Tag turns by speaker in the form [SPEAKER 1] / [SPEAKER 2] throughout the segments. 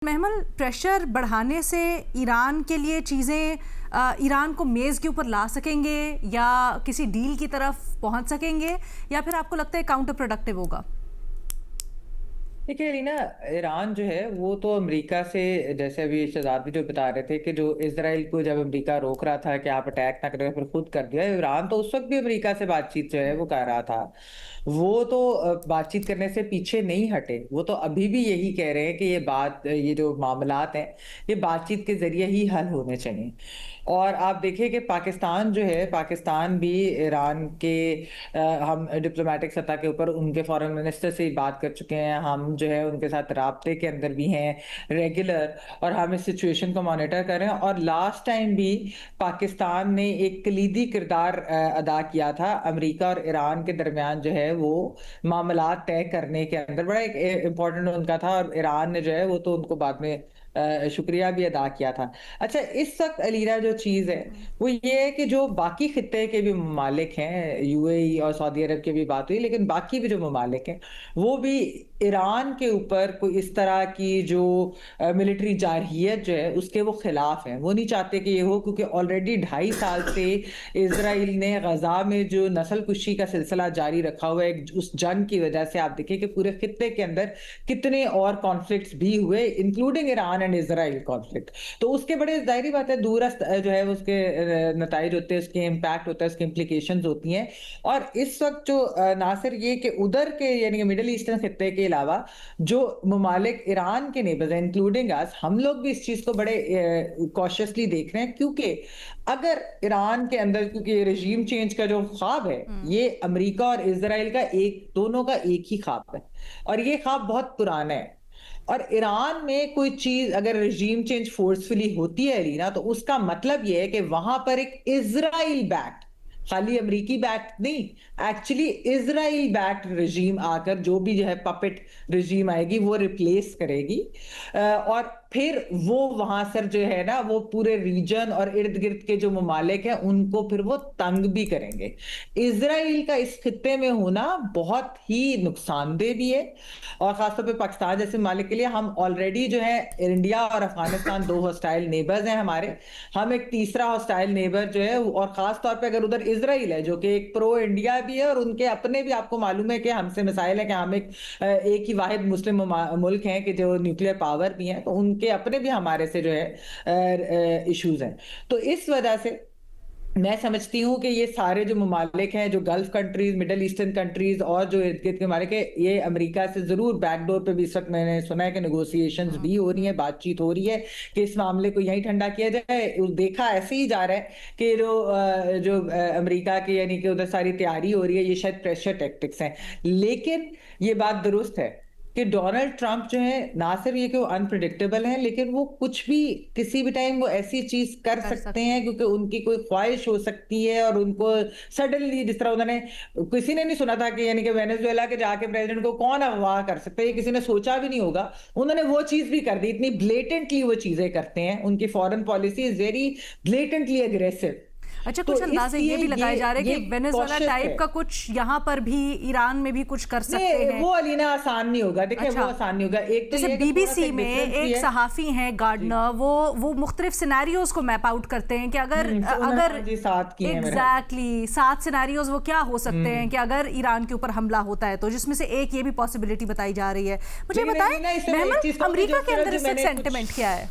[SPEAKER 1] महमल, pressure बढ़ाने से Iran के लिए चीज़ें ईरान को मेज़ के ऊपर ला सकेंगे या किसी डील की तरफ पहुंच सकेंगे, या फिर आपको लगता है काउंटर प्रोडक्टिव होगा?
[SPEAKER 2] देखिए रीना, ईरान जो है वो तो अमेरिका से, जैसे अभी शहजाद भी जो बता रहे थे कि जो इसराइल को जब अमेरिका रोक रहा था कि आप अटैक ना करें, फिर खुद कर दिया। ईरान तो उस वक्त भी अमेरिका से बातचीत जो है वो कर रहा था। वो तो बातचीत करने से पीछे नहीं हटे। वो तो अभी भी यही कह रहे हैं कि ये जो मामलात हैं ये बातचीत के जरिए ही हल होने चाहिए। और आप देखिए कि पाकिस्तान जो है, पाकिस्तान भी ईरान के हम डिप्लोमेटिक सतह के ऊपर उनके फॉरेन मिनिस्टर से बात कर चुके हैं। हम जो है उनके साथ राब्ते के अंदर भी हैं रेगुलर, और हम इस सिचुएशन को मॉनिटर कर रहे हैं। और लास्ट टाइम भी पाकिस्तान ने एक कलीदी किरदार अदा किया था अमेरिका और ईरान के दरमियान, जो है वो मामलात तय करने के अंदर बड़ा एक इम्पोर्टेंट उनका था। और ईरान ने जो है वो तो उनको बाद में शुक्रिया भी अदा किया था। अच्छा, इस वक्त अलीना जो चीज है वो ये है कि जो बाकी खित्ते के भी ममालिक हैं, यूएई और सऊदी अरब की भी बात हुई, लेकिन बाकी भी जो ममालिक हैं वो भी ईरान के ऊपर कोई इस तरह की जो मिलिट्री जारहियत जो है उसके वो खिलाफ हैं। वो नहीं चाहते कि ये हो, क्योंकि ऑलरेडी 2.5 साल से इसराइल ने गजा में जो नस्ल कुशी का सिलसिला जारी रखा हुआ है, उस जंग की वजह से आप देखिए कि पूरे खित्ते के अंदर कितने और कॉन्फ्लिक्ट्स भी हुए, including Iran and Israel conflict. तो उसके बड़े जाहिर बात है दूरस्थ जो है उसके नताइज होते हैं, उसके इम्पैक्ट होता है, उसके इम्प्लीकेशंस होती हैं। और इस वक्त जो ना सिर्फ ये कि उधर के यानी कि मिडिल ईस्टर्न खित्ते के अलावा जो ममालिक ईरान के नेबर्स हैं इंक्लूडिंग अस, हम लोग भी इस चीज को बड़े कॉशियसली देख रहे हैं। क्योंकि अगर ईरान के अंदर, क्योंकि रजीम चेंज का जो ख्वाब है ये अमेरिका और इसराइल का दोनों का एक ही ख्वाब है, और ये ख्वाब बहुत पुराना है। और ईरान में कोई चीज अगर रजीम चेंज फोर्सफुली होती है रीना, तो उसका मतलब यह है कि वहां पर एक इजराइल बैक्ड, खाली अमेरिकी बैक्ड नहीं, एक्चुअली इजराइल बैक्ड रजीम आकर जो भी जो है पपेट रजीम आएगी वो रिप्लेस करेगी। और फिर वो वहां सर जो है ना वो पूरे रीजन और इर्द गिर्द के जो ममालिक हैं उनको फिर वो तंग भी करेंगे। इसराइल का इस खित्ते में होना बहुत ही नुकसानदेह भी है, और खासतौर पे पाकिस्तान जैसे ममालिक के लिए। हम ऑलरेडी जो है इंडिया और अफगानिस्तान दो हॉस्टाइल नेबर्स हैं हमारे, हम एक तीसरा हॉस्टाइल नेबर जो है, और खास तौर पे अगर उधर इसराइल है जो कि एक प्रो इंडिया भी है, और उनके अपने भी आपको मालूम है कि हमसे मिसाइल है कि हम एक ही वाहिद मुस्लिम मुल्क हैं कि जो न्यूक्लियर पावर भी हैं, तो उनके अपने भी हमारे से जो है इश्यूज हैं। तो इस वजह से मैं समझती हूँ कि ये सारे जो ममालिक हैं, जो gulf countries, middle eastern countries और जो इर्द गिर्द के ममालिक है, ये अमेरिका से जरूर बैकडोर पे भी इस वक्त मैंने सुना है कि नेगोशिएशंस भी हो रही हैं, बातचीत हो रही है कि इस मामले को यहीं ठंडा किया जाए। देखा ऐसे ही जा रहा है कि जो अमेरिका की यानी कि उधर सारी तैयारी हो रही है, ये शायद प्रेशर टैक्टिक्स हैं। लेकिन ये बात दुरुस्त है कि डोनाल्ड ट्रंप जो है ना सिर्फ ये कि वो अनप्रिडिक्टेबल है, लेकिन वो कुछ भी किसी भी टाइम वो ऐसी चीज कर सकते हैं, क्योंकि उनकी कोई ख्वाहिश हो सकती है। और उनको सडनली, जिस तरह उन्होंने, किसी ने नहीं सुना था कि यानी कि वेनेजुएला के जाके प्रेसिडेंट को कौन अगवा कर सकता है, ये किसी ने सोचा भी नहीं होगा। उन्होंने वो चीज भी कर दी। इतनी ब्लेटेंटली वो चीजें करते हैं, उनकी foreign policy is very blatantly aggressive.
[SPEAKER 1] अच्छा,
[SPEAKER 2] तो
[SPEAKER 1] कुछ अंदाजे ये भी लगाए जा रहे हैं कि वेनेजुएला टाइप
[SPEAKER 2] है।
[SPEAKER 1] का कुछ यहाँ पर भी ईरान में भी कुछ कर सकते हैं।
[SPEAKER 2] वो अलीना आसान नहीं होगा। देखिए
[SPEAKER 1] अच्छा,
[SPEAKER 2] वो आसान नहीं होगा। एक तो
[SPEAKER 1] जैसे
[SPEAKER 2] ये कि थोड़ा सा
[SPEAKER 1] बीबीसी
[SPEAKER 2] एक
[SPEAKER 1] में
[SPEAKER 2] डिफरेंस भी
[SPEAKER 1] एक
[SPEAKER 2] है।
[SPEAKER 1] सहाफी हैं गार्डनर, वो मुख्तलिफ सिनेरियोज को मैप आउट करते हैं कि अगर अगर
[SPEAKER 2] जी 7 की है मेरा।
[SPEAKER 1] एग्जैक्टली 7 सिनेरियोज वो क्या हो सकते हैं कि अगर ईरान के ऊपर हमला होता है, तो जिसमें से एक ये भी पॉसिबिलिटी बताई जा रही है। मुझे बताएं महमल, अमेरिका के अंदर इसका सेंटिमेंट क्या है?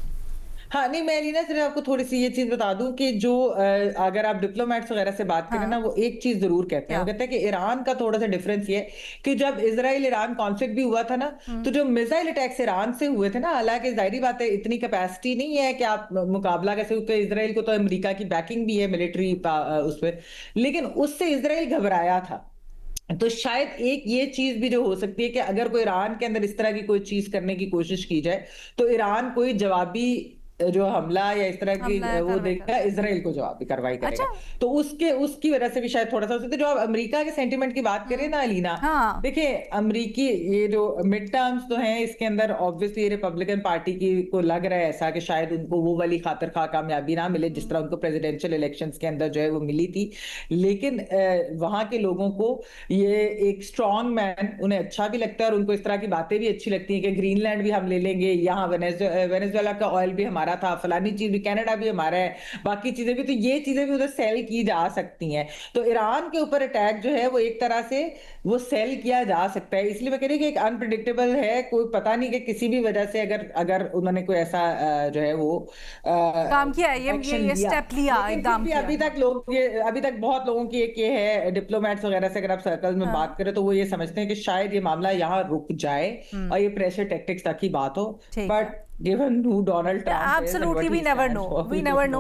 [SPEAKER 2] हाँ नहीं, मैं रीना सिर्फ आपको थोड़ी सी ये चीज बता दूं कि जो अगर आप डिप्लोमेट्स वगैरह से बात करें ना, वो एक चीज जरूर कहते हैं। वो कहते हैं कि ईरान का थोड़ा सा डिफरेंस ये कि जब इसराइल ईरान कॉन्फ्लिक्ट भी हुआ था ना, तो जो मिसाइल अटैक्स ईरान से हुए थे ना, हालांकि जाहिर बात है इतनी कैपेसिटी नहीं है कि आप मुकाबला कैसे, क्योंकि इसराइल को तो अमेरिका की बैकिंग भी है मिलिट्री उसमें, लेकिन उससे इसराइल घबराया था। तो शायद एक ये चीज भी जो हो सकती है कि अगर कोई ईरान के अंदर इस तरह की कोई चीज करने की कोशिश की जाए, तो ईरान कोई जवाबी जो हमला या इस तरह की
[SPEAKER 1] हमला या
[SPEAKER 2] वो
[SPEAKER 1] कार्रवाई
[SPEAKER 2] देगा, इसराइल को जवाबी कार्रवाई करेगा।
[SPEAKER 1] अच्छा।
[SPEAKER 2] तो उसकी वजह से भी शायद थोड़ा सा हो सकता है। जो आप अमेरिका के सेंटिमेंट की बात करें ना अलीना,
[SPEAKER 1] हाँ।
[SPEAKER 2] देखिए अमेरिकी ये जो मिड टर्म्स तो हैं, इसके अंदर ऑब्वियसली रिपब्लिकन पार्टी की को लग रहा है ऐसा कि शायद उनको वो वाली खातिर खा कामयाबी ना मिले जिस तरह उनको प्रेसिडेंशियल इलेक्शंस के अंदर जो है वो मिली थी। लेकिन वहां के लोगों को ये एक स्ट्रॉन्ग मैन उन्हें अच्छा भी लगता है और उनको इस तरह की बातें भी अच्छी लगती हैं कि ग्रीनलैंड भी हम ले लेंगे, यहाँ वेनेजुएला का ऑयल भी हमारा था, फलानी चीज भी, कनाडा भी हमारा है, बाकी चीजें भी, तो ये चीजें भी उधर सेल की जा सकती हैं। तो ईरान के ऊपर अटैक जो है वो एक तरह से वो सेल किया जा सकता है। इसलिए मैं कह रही हूँ कि एक अनप्रिडिक्टेबल है, कोई पता नहीं कि किसी भी वजह से अगर अगर उन्होंने कोई ऐसा जो है वो
[SPEAKER 1] काम किया है,
[SPEAKER 2] एक्शन
[SPEAKER 1] ये
[SPEAKER 2] लिया,
[SPEAKER 1] स्टेप लिया,
[SPEAKER 2] लेकिन फिर
[SPEAKER 1] इकदाम
[SPEAKER 2] भी
[SPEAKER 1] किया।
[SPEAKER 2] अभी तक बहुत लोगों की एक ये है, डिप्लोमेट्स वगैरह से अगर आप सर्कल में बात करें तो वो ये समझते हैं कि शायद ये मामला यहाँ रुक जाए और ये प्रेशर टैक्टिक्स तक ही बात हो।
[SPEAKER 1] ठीक है।
[SPEAKER 2] But given who Donald Trump is and
[SPEAKER 1] Absolutely,
[SPEAKER 2] what
[SPEAKER 1] we
[SPEAKER 2] he
[SPEAKER 1] never
[SPEAKER 2] stands
[SPEAKER 1] know.
[SPEAKER 2] for,
[SPEAKER 1] We
[SPEAKER 2] we
[SPEAKER 1] never
[SPEAKER 2] don't
[SPEAKER 1] know.